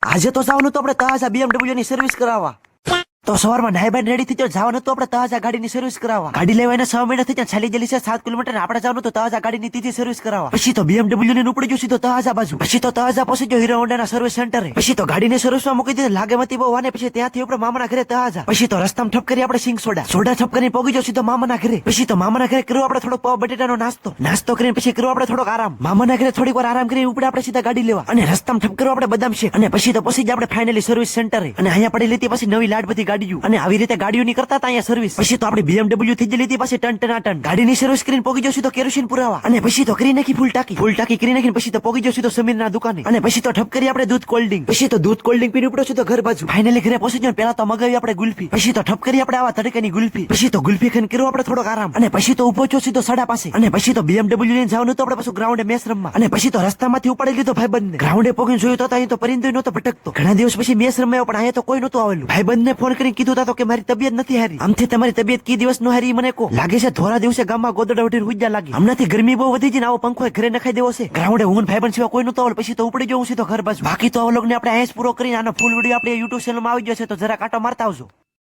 આજે તો જવાનું તો આપણે તહાજા BMW ની સર્વિસ કરાવવા. તો સવારમાં નાઈ બાઈ રેડી થઈ જાવ. જવાનું તો આપણે તહાજા ગાડીની સર્વિસ કરાવવા. ગાડી લેવાને 6 મહિના થઈ જાય. ચાલી ગયેલી છે 7 કિલોમીટર. આપણે જવાનું તો તહાજા ગાડીની ત્રીજી સર્વિસ કરાવવા. પછી તો BMW ને ઉપડી ગયો સીધો તહાજા બાજુ. પછી તો તહાજા પહોંચી ગયો હીરો હોન્ડા ના સર્વિસ સેન્ટરે. પછી તો ગાડીને સર્વિસમાં મૂકી દીધી. લાગે મતી બહુ વાને. પછી ત્યાંથી આપણે મામાના ઘરે તહાજા. પછી તો રસ્તામાં ઠપ કરી આપણે સિંગ સોડા ઠપ કરીને પહોંચી ગયો સીધો મામાના ઘરે. પછી તો મામાના ઘરે કર્યો આપણે થોડો પાવ બટેટાનો નાસ્તો કરીને પછી કર્યો આપણે થોડોક આરામ. મામાના ઘરે થોડીક વાર આરામ કરી ઉપડે આપણે સીધા ગાડી લેવા. અને રસ્તામાં ઠપ કર્યો આપણે બદામ શેક. અને પછી તો પછી જ આપણે ફાઇનલી સર્વિસ સેન્ટરે. અને અહીંયા પડી લીધી પછી નવી લાડ બધી ગાડીઓ. અને આવી રીતે ગાડીઓ ની કરતા અહીંયા સર્વિસ. પછી તો આપણે BMW થઈ લીધી પછી ટન ગાડીની સર્વિસ કરીને પહોંચી ગયો સીધો કેરોસીન પુરાવા. અને પછી તો કરી નાખી ફૂલ ટાંકી કરી નાખીને પછી તો પહોંચી ગયો સીધો સમીરના દુકાને. અને પછી તો ઠપ કરી આપણે દૂધ કોલ્ડ ડ્રિંક. પછી તો દૂધ કોલ્ડ ડ્રિંક પીને ઉપડ્યો સીધો ઘર બાજુ. ફાઇનલી ઘરે પહોંચી ગયો. પેલા તો મગાવી આપણે ગુલ્ફી. પછી તો ઠપ કરી આપણે આવા તડકાની ગુલ્ફી. પછી તો ગુલ્ફી ખાઈને કર્યો આપણે થોડોક આરામ. અને પછી તો ઉભો થયો સીધો સડા પાસે. અને પછી તો BMW લઈને જવાનું તો આપણે પાછું ગ્રાઉન્ડે મેચ રમવા. અને પછી તો રસ્તામાંથી ઉપાડી લીધો ભાઈબંધને. ગ્રાઉન્ડે પહોંચીને જોયું તો અહીં તો પરિંદોય નહોતો ભટકતો. ઘણા દિવસ પછી મેચ રમાયો પણ અહીંયા તો કોઈ નહોતું આવેલું. ભાઈબંધને ફોન કરીને કીધું તો કે મારી તબિયત નથી હારી. આમથી તમારી તબિયત કી દિવસ નો હારી મને કો. લાગે છે થોડા દિવસે ગામમાં ગોદડા ઉઠીને હુઈ ગયા લાગી. હમણાંથી ગરમી બહુ વધી છે ને આવો પંખો ઘરે નખાઈ દેવો છે. ગ્રાઉન્ડે હું ભાઈબંધ સિવાય કોઈ નહોતો. પછી તો ઉપડી ગયો સીધો ઘર બાજુ. બાકી તો આ લોકોને આપણે આયસ પૂરો કરીને આનો ફૂલ વિડીયો આપણે YouTube ચેનલમાં આવી ગયો છે તો જરા કાંટો મારતા આવજો.